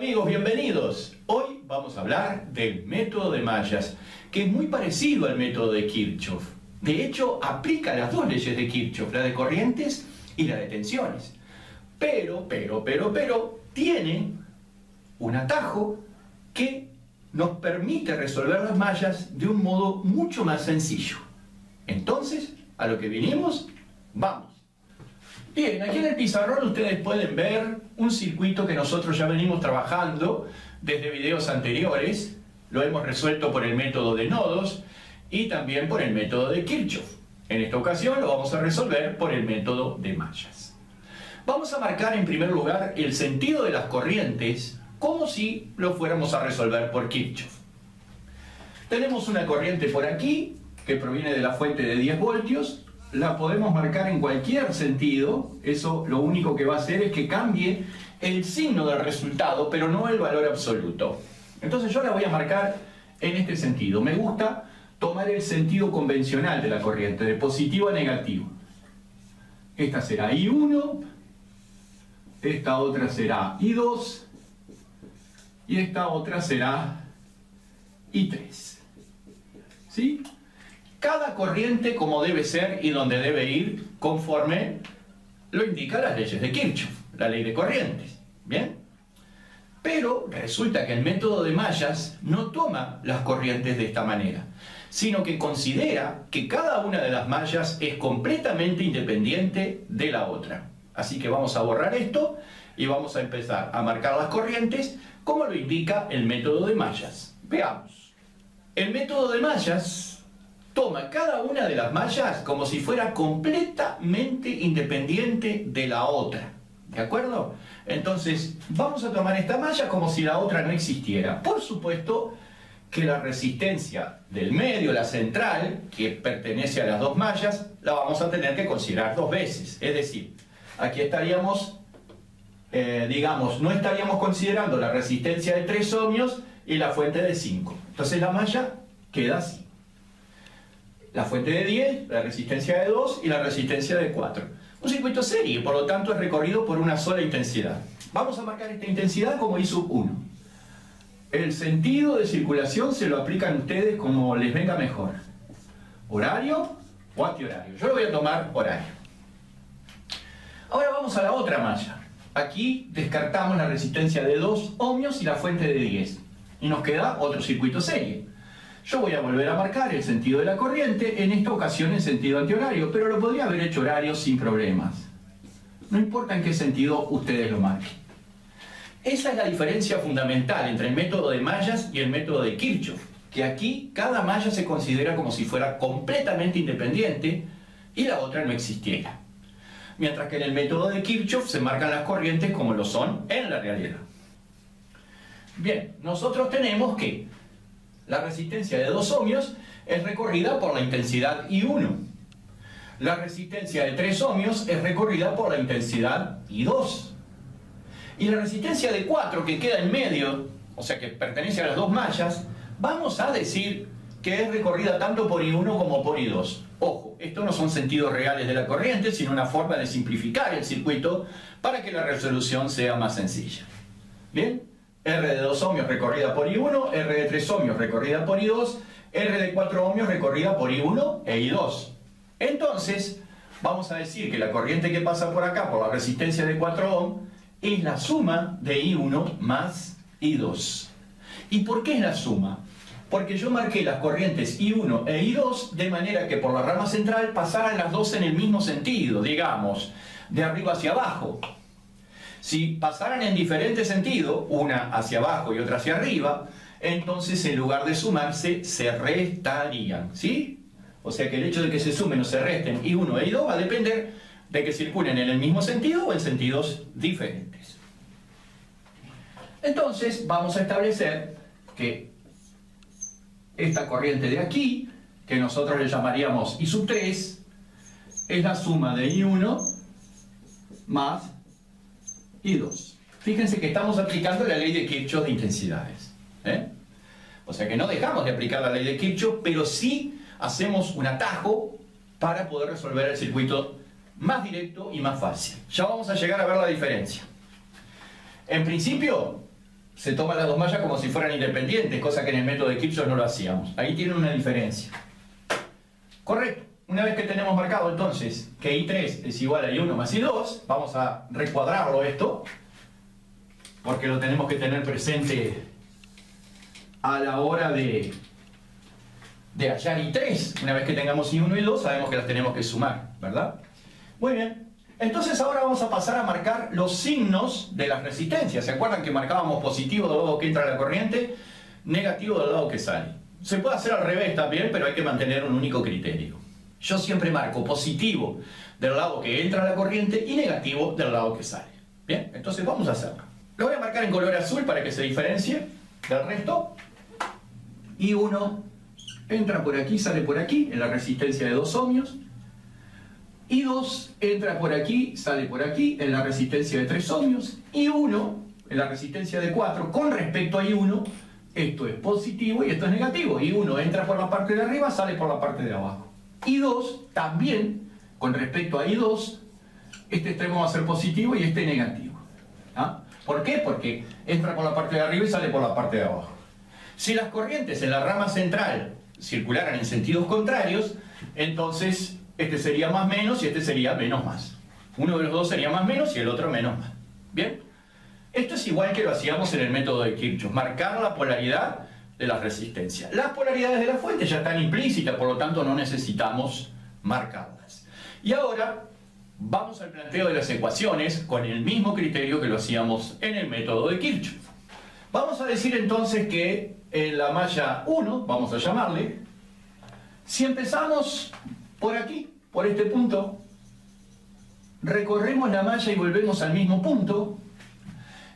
amigos? Bienvenidos. Hoy vamos a hablar del método de mallas, que es muy parecido al método de Kirchhoff. De hecho, aplica las dos leyes de Kirchhoff, la de corrientes y la de tensiones. Pero, tiene un atajo que nos permite resolver las mallas de un modo mucho más sencillo. Entonces, a lo que vinimos, vamos. Bien, aquí en el pizarrón ustedes pueden ver un circuito que nosotros ya venimos trabajando desde videos anteriores. Lo hemos resuelto por el método de nodos y también por el método de Kirchhoff. En esta ocasión lo vamos a resolver por el método de mallas. Vamos a marcar en primer lugar el sentido de las corrientes como si lo fuéramos a resolver por Kirchhoff. Tenemos una corriente por aquí que proviene de la fuente de 10 voltios. La podemos marcar en cualquier sentido. Eso lo único que va a hacer es que cambie el signo del resultado, pero no el valor absoluto. Entonces yo la voy a marcar en este sentido. Me gusta tomar el sentido convencional de la corriente, de positivo a negativo. Esta será I1, esta otra será I2 y esta otra será I3. ¿Sí? Cada corriente como debe ser y donde debe ir conforme lo indican las leyes de Kirchhoff, la ley de corrientes. ¿Bien? Pero resulta que el método de mallas no toma las corrientes de esta manera, sino que considera que cada una de las mallas es completamente independiente de la otra. Así que vamos a borrar esto y vamos a empezar a marcar las corrientes como lo indica el método de mallas. Veamos. El método de mallas toma cada una de las mallas como si fuera completamente independiente de la otra. ¿De acuerdo? Entonces, vamos a tomar esta malla como si la otra no existiera. Por supuesto que la resistencia del medio, la central, que pertenece a las dos mallas, la vamos a tener que considerar dos veces. Es decir, aquí estaríamos, digamos, no estaríamos considerando la resistencia de 3 ohmios y la fuente de 5. Entonces la malla queda así. La fuente de 10, la resistencia de 2 y la resistencia de 4. Un circuito serie, por lo tanto es recorrido por una sola intensidad. Vamos a marcar esta intensidad como I sub 1. El sentido de circulación se lo aplican ustedes como les venga mejor. Horario o antihorario. Yo lo voy a tomar horario. Ahora vamos a la otra malla. Aquí descartamos la resistencia de 2 ohmios y la fuente de 10. Y nos queda otro circuito serie. Yo voy a volver a marcar el sentido de la corriente, en esta ocasión en sentido antihorario, pero lo podría haber hecho horario sin problemas. No importa en qué sentido ustedes lo marquen. Esa es la diferencia fundamental entre el método de mallas y el método de Kirchhoff, que aquí cada malla se considera como si fuera completamente independiente y la otra no existiera. Mientras que en el método de Kirchhoff se marcan las corrientes como lo son en la realidad. Bien, nosotros tenemos que la resistencia de 2 ohmios es recorrida por la intensidad I1. La resistencia de 3 ohmios es recorrida por la intensidad I2. Y la resistencia de 4 que queda en medio, o sea que pertenece a las dos mallas, vamos a decir que es recorrida tanto por I1 como por I2. Ojo, estos no son sentidos reales de la corriente, sino una forma de simplificar el circuito para que la resolución sea más sencilla. ¿Bien? R de 2 ohmios recorrida por I1, R de 3 ohmios recorrida por I2, R de 4 ohmios recorrida por I1 e I2. Entonces, vamos a decir que la corriente que pasa por acá, por la resistencia de 4 ohm, es la suma de I1 más I2. ¿Y por qué es la suma? Porque yo marqué las corrientes I1 e I2 de manera que por la rama central pasaran las dos en el mismo sentido, digamos, de arriba hacia abajo. Si pasaran en diferente sentido, una hacia abajo y otra hacia arriba, entonces en lugar de sumarse, se restarían, ¿sí? O sea que el hecho de que se sumen o se resten I1 e I2 va a depender de que circulen en el mismo sentido o en sentidos diferentes. Entonces vamos a establecer que esta corriente de aquí, que nosotros le llamaríamos I sub 3, es la suma de I1 más I2. Fíjense que estamos aplicando la ley de Kirchhoff de intensidades. O sea que no dejamos de aplicar la ley de Kirchhoff, pero sí hacemos un atajo para poder resolver el circuito más directo y más fácil. Ya vamos a llegar a ver la diferencia. En principio, se toman las dos mallas como si fueran independientes, cosa que en el método de Kirchhoff no lo hacíamos. Ahí tienen una diferencia. Correcto. Una vez que tenemos marcado entonces que I3 es igual a I1 más I2, vamos a recuadrarlo esto, porque lo tenemos que tener presente a la hora de hallar I3. Una vez que tengamos I1 y I2, sabemos que las tenemos que sumar, ¿verdad? Muy bien. Entonces ahora vamos a pasar a marcar los signos de las resistencias. ¿Se acuerdan que marcábamos positivo del lado que entra la corriente, negativo del lado que sale? Se puede hacer al revés también, pero hay que mantener un único criterio. Yo siempre marco positivo del lado que entra la corriente y negativo del lado que sale. Bien, entonces vamos a hacerlo. Lo voy a marcar en color azul para que se diferencie del resto. I1 entra por aquí, sale por aquí, en la resistencia de 2 ohmios. I2 entra por aquí, sale por aquí, en la resistencia de 3 ohmios. I1 en la resistencia de 4. Con respecto a I1, esto es positivo y esto es negativo. I1 entra por la parte de arriba, sale por la parte de abajo. I2 también, con respecto a I2, este extremo va a ser positivo y este negativo. ¿Ah? ¿Por qué? Porque entra por la parte de arriba y sale por la parte de abajo. Si las corrientes en la rama central circularan en sentidos contrarios, entonces este sería más menos y este sería menos más. Uno de los dos sería más menos y el otro menos más. ¿Bien? Esto es igual que lo hacíamos en el método de Kirchhoff, marcar la polaridad de las resistencias. Las polaridades de la fuente ya están implícitas, por lo tanto no necesitamos marcarlas. Y ahora vamos al planteo de las ecuaciones con el mismo criterio que lo hacíamos en el método de Kirchhoff. Vamos a decir entonces que en la malla 1, vamos a llamarle, si empezamos por aquí, por este punto, recorremos la malla y volvemos al mismo punto,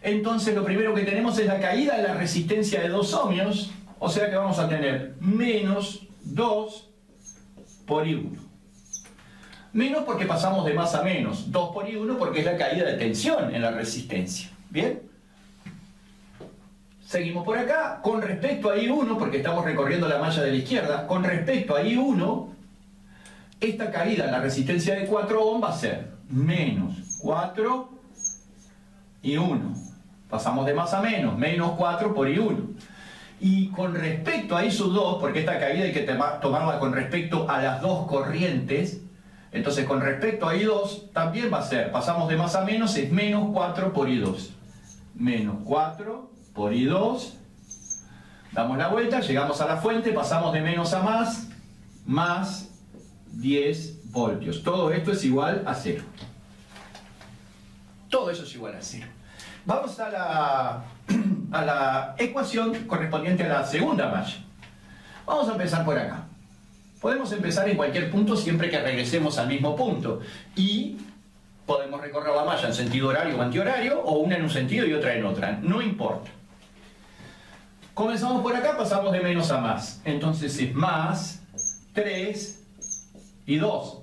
entonces lo primero que tenemos es la caída de la resistencia de 2 ohmios, o sea que vamos a tener menos 2 por I1. Menos porque pasamos de más a menos, 2 por I1 porque es la caída de tensión en la resistencia. ¿Bien? Seguimos por acá, con respecto a I1, porque estamos recorriendo la malla de la izquierda, con respecto a I1, esta caída en la resistencia de 4 ohm va a ser menos 4 I1. Pasamos de más a menos, menos 4 por I1. Y con respecto a I2, porque esta caída hay que tomarla con respecto a las dos corrientes, entonces con respecto a I2 también va a ser, pasamos de más a menos, es menos 4 por I2. Menos 4 por I2. Damos la vuelta, llegamos a la fuente, pasamos de menos a más 10 voltios. Todo esto es igual a 0. Todo eso es igual a 0. Vamos a la ecuación correspondiente a la segunda malla. Vamos a empezar por acá. Podemos empezar en cualquier punto siempre que regresemos al mismo punto. Y podemos recorrer la malla en sentido horario o antihorario, o una en un sentido y otra en otra. No importa. Comenzamos por acá, pasamos de menos a más. Entonces es más 3 y 2.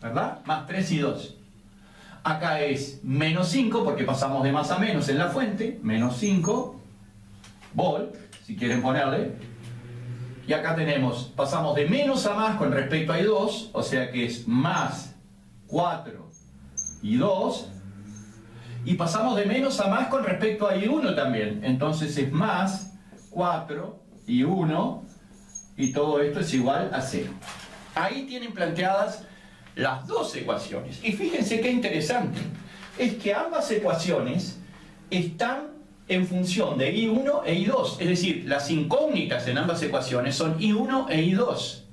¿Verdad? Más 3 y 2. Acá es menos 5 porque pasamos de más a menos en la fuente, menos 5 volt, si quieren ponerle. Y acá tenemos, pasamos de menos a más con respecto a I2, o sea que es más 4 y 2. Y pasamos de menos a más con respecto a I1 también, entonces es más 4 y 1, y todo esto es igual a 0. Ahí tienen planteadas las dos ecuaciones. Y fíjense qué interesante, es que ambas ecuaciones están en función de I1 e I2, es decir, las incógnitas en ambas ecuaciones son I1 e I2.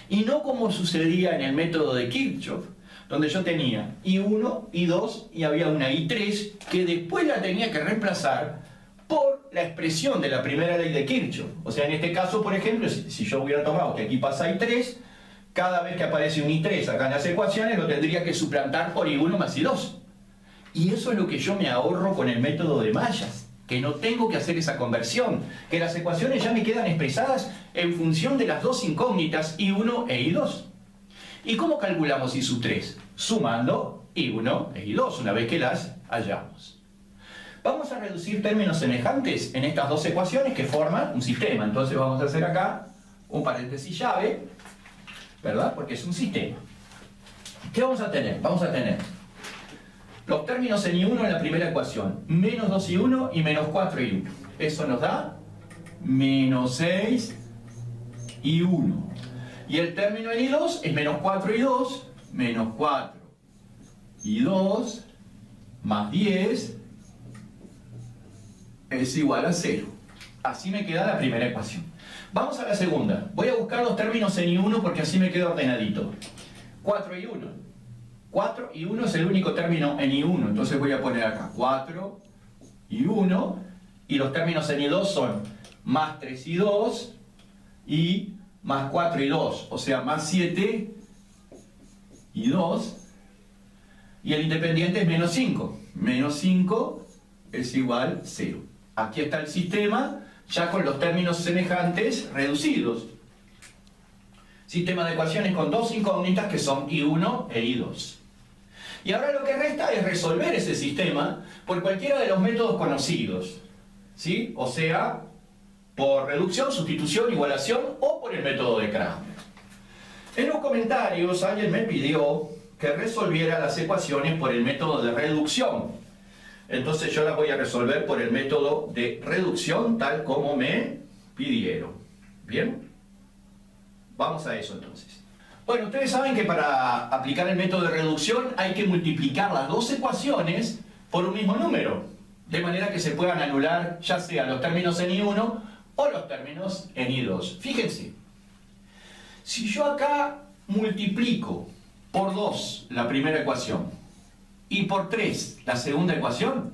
Y no como sucedía en el método de Kirchhoff, donde yo tenía I1, I2 y había una I3 que después la tenía que reemplazar por la expresión de la primera ley de Kirchhoff. O sea, en este caso, por ejemplo, si yo hubiera tomado que aquí pasa I3, cada vez que aparece un I3 acá en las ecuaciones lo tendría que suplantar por I1 más I2. Y eso es lo que yo me ahorro con el método de mallas, que no tengo que hacer esa conversión, que las ecuaciones ya me quedan expresadas en función de las dos incógnitas I1 e I2. ¿Y cómo calculamos I sub 3? Sumando I1 e I2 una vez que las hallamos. Vamos a reducir términos semejantes en estas dos ecuaciones que forman un sistema. Entonces vamos a hacer acá un paréntesis llave, ¿verdad? Porque es un sistema. ¿Qué vamos a tener? Vamos a tener los términos en I1 en la primera ecuación. Menos 2 y 1 y menos 4 y 1. Eso nos da menos 6 y 1. Y el término en I2 es menos 4 y 2, menos 4 y 2, más 10, es igual a 0. Así me queda la primera ecuación. Vamos a la segunda. Voy a buscar los términos en I1 porque así me queda ordenadito. 4 y 1. 4 y 1 es el único término en I1. Entonces voy a poner acá 4 y 1. Y los términos en I2 son más 3 y 2 y más 4 y 2. O sea, más 7 y 2. Y el independiente es menos 5. Menos 5 es igual a 0. Aquí está el sistema, ya con los términos semejantes reducidos. Sistema de ecuaciones con dos incógnitas que son I1 e I2. Y ahora lo que resta es resolver ese sistema por cualquiera de los métodos conocidos, ¿sí? O sea, por reducción, sustitución, igualación o por el método de Kramer. En los comentarios alguien me pidió que resolviera las ecuaciones por el método de reducción. Entonces yo las voy a resolver por el método de reducción tal como me pidieron. ¿Bien? Vamos a eso entonces. Bueno, ustedes saben que para aplicar el método de reducción hay que multiplicar las dos ecuaciones por un mismo número, de manera que se puedan anular ya sea los términos en I1 o los términos en I2. Fíjense, si yo acá multiplico por 2 la primera ecuación y por 3 la segunda ecuación,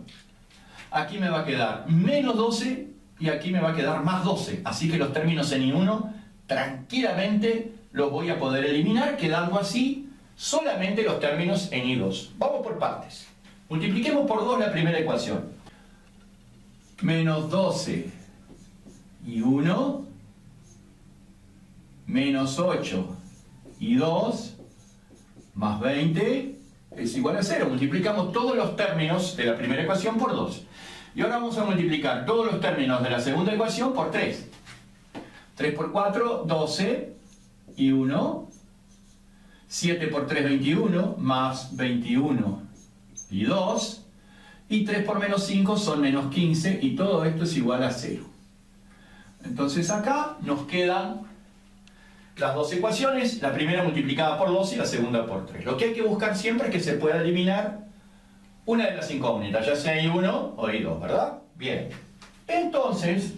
aquí me va a quedar menos 12 y aquí me va a quedar más 12. Así que los términos en I1 tranquilamente los voy a poder eliminar, quedando así solamente los términos en I2. Vamos por partes. Multipliquemos por 2 la primera ecuación. Menos 12 y 1, menos 8 y 2, más 20 es igual a 0. Multiplicamos todos los términos de la primera ecuación por 2. Y ahora vamos a multiplicar todos los términos de la segunda ecuación por 3. 3 por 4, 12 y 1. 7 por 3, 21, más 21 y 2. Y 3 por menos 5 son menos 15 y todo esto es igual a 0. Entonces acá nos quedan las dos ecuaciones, la primera multiplicada por 2 y la segunda por 3. Lo que hay que buscar siempre es que se pueda eliminar una de las incógnitas, ya sea I1 o I2, ¿verdad? Bien. Entonces,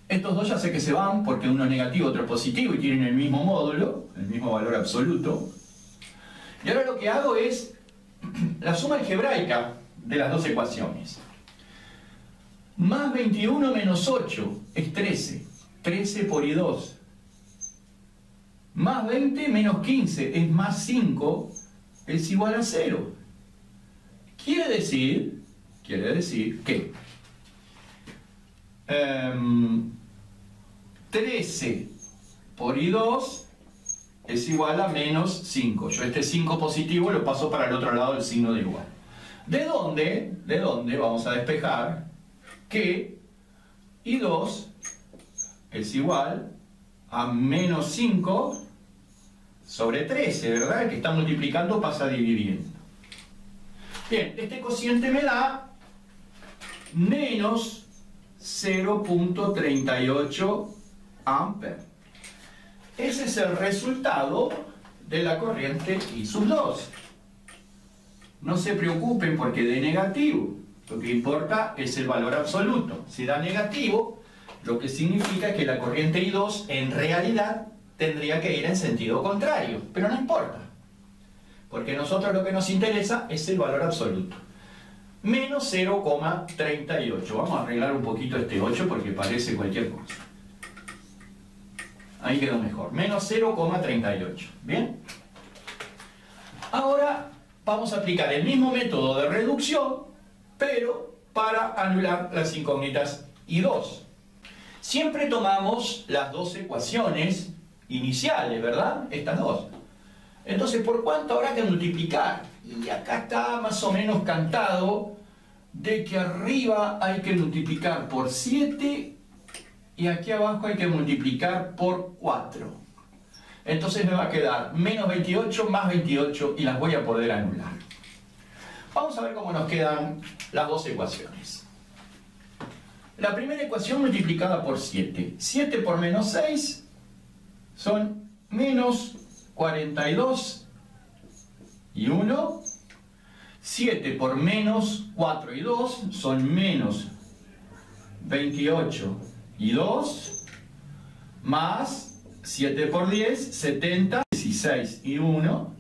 estos dos ya sé que se van porque uno es negativo, otro es positivo y tienen el mismo módulo, el mismo valor absoluto. Y ahora lo que hago es la suma algebraica de las dos ecuaciones. Más 21 menos 8 es 13. 13 por I2. Más 20 menos 15 es más 5, es igual a 0. Quiere decir que 13 por I2 es igual a menos 5. Yo este 5 positivo lo paso para el otro lado del signo de igual. ¿De dónde vamos a despejar que I2 es igual a menos 5 sobre 13, ¿verdad? El que está multiplicando pasa dividiendo. Bien, este cociente me da menos 0.38 amperes. Ese es el resultado de la corriente I sub 2. No se preocupen porque dé negativo. Lo que importa es el valor absoluto. Si da negativo, lo que significa que la corriente I2 en realidad tendría que ir en sentido contrario, pero no importa, porque a nosotros lo que nos interesa es el valor absoluto. Menos 0,38. Vamos a arreglar un poquito este 8 porque parece cualquier cosa. Ahí quedó mejor. Menos 0,38. ¿Bien? Ahora vamos a aplicar el mismo método de reducción, pero para anular las incógnitas I2. Siempre tomamos las dos ecuaciones iniciales, ¿verdad? Estas dos. Entonces, ¿por cuánto habrá que multiplicar? Y acá está más o menos cantado de que arriba hay que multiplicar por 7 y aquí abajo hay que multiplicar por 4. Entonces me va a quedar menos 28 más 28 y las voy a poder anular. Vamos a ver cómo nos quedan las dos ecuaciones. La primera ecuación multiplicada por 7. 7 por menos 6 son menos 42 y 1. 7 por menos 4 y 2 son menos 28 y 2. Más 7 por 10, 70, 16 y 1.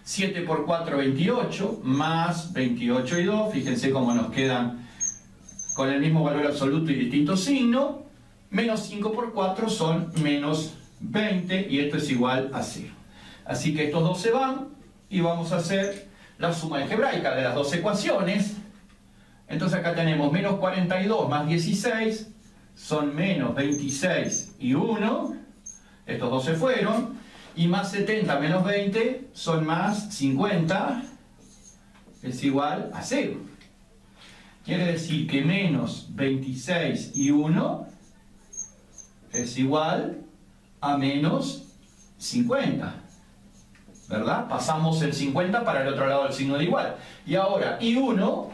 7 por 4, 28, más 28 y 2. Fíjense cómo nos quedan con el mismo valor absoluto y distinto signo. Menos 5 por 4 son menos 20 y esto es igual a 0. Así que estos dos se van y vamos a hacer la suma algebraica de las dos ecuaciones. Entonces acá tenemos menos 42 más 16 son menos 26 y 1. Estos dos se fueron. Y más 70 menos 20 son más 50, es igual a 0. Quiere decir que menos 26 y 1 es igual a menos 50. ¿Verdad? Pasamos el 50 para el otro lado del signo de igual. Y ahora, y 1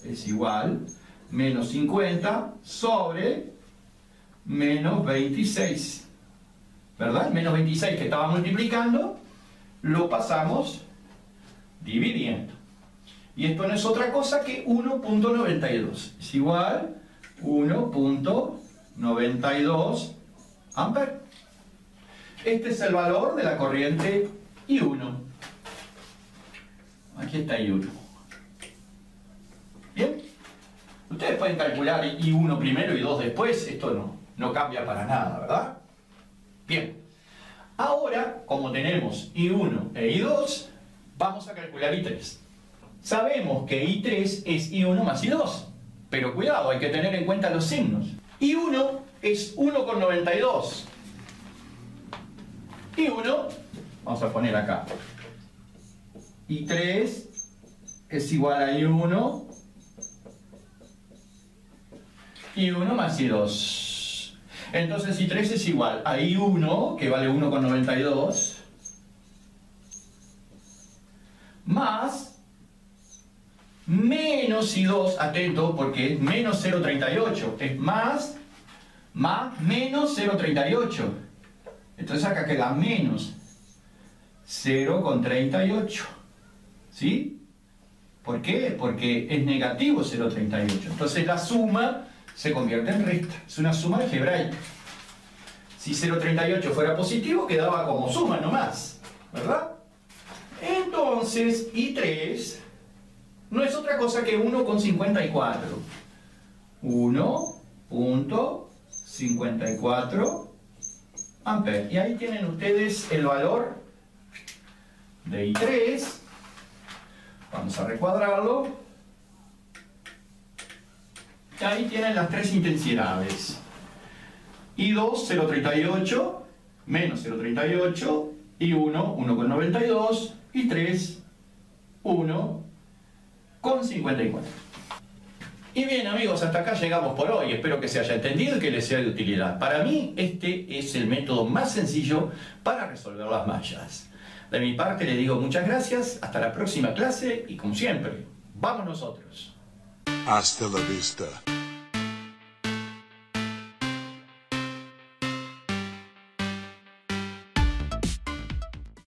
es igual a menos 50 sobre menos 26. ¿Verdad? Menos 26 que estaba multiplicando, lo pasamos dividiendo. Y esto no es otra cosa que 1.92. Es igual a 1.92 amperes. Este es el valor de la corriente I1. Aquí está I1. ¿Bien? Ustedes pueden calcular I1 primero y 2 después. Esto no cambia para nada, ¿verdad? Bien, ahora, como tenemos I1 e I2, vamos a calcular I3. Sabemos que I3 es I1 más I2, pero cuidado, hay que tener en cuenta los signos. I1 es 1,92. I1, vamos a poner acá, I3 es igual a I1 más I2. Entonces I3 es igual a I1, que vale 1,92, más menos I2, atento, porque es menos 0,38, es más menos 0,38. Entonces acá queda menos 0,38. ¿Sí? ¿Por qué? Porque es negativo 0,38. Entonces la suma se convierte en resta. Es una suma algebraica. Si 0,38 fuera positivo, quedaba como suma nomás, ¿verdad? Entonces, I3 no es otra cosa que 1,54. 1.54 amperes. Y ahí tienen ustedes el valor de I3. Vamos a recuadrarlo. Ahí tienen las tres intensidades. I2, 0,38, menos 0,38, I1, 1,92, I3, 1,54. Y bien amigos, hasta acá llegamos por hoy. Espero que se haya entendido y que les sea de utilidad. Para mí, este es el método más sencillo para resolver las mallas. De mi parte les digo muchas gracias, hasta la próxima clase y como siempre, ¡vamos nosotros! Hasta la vista,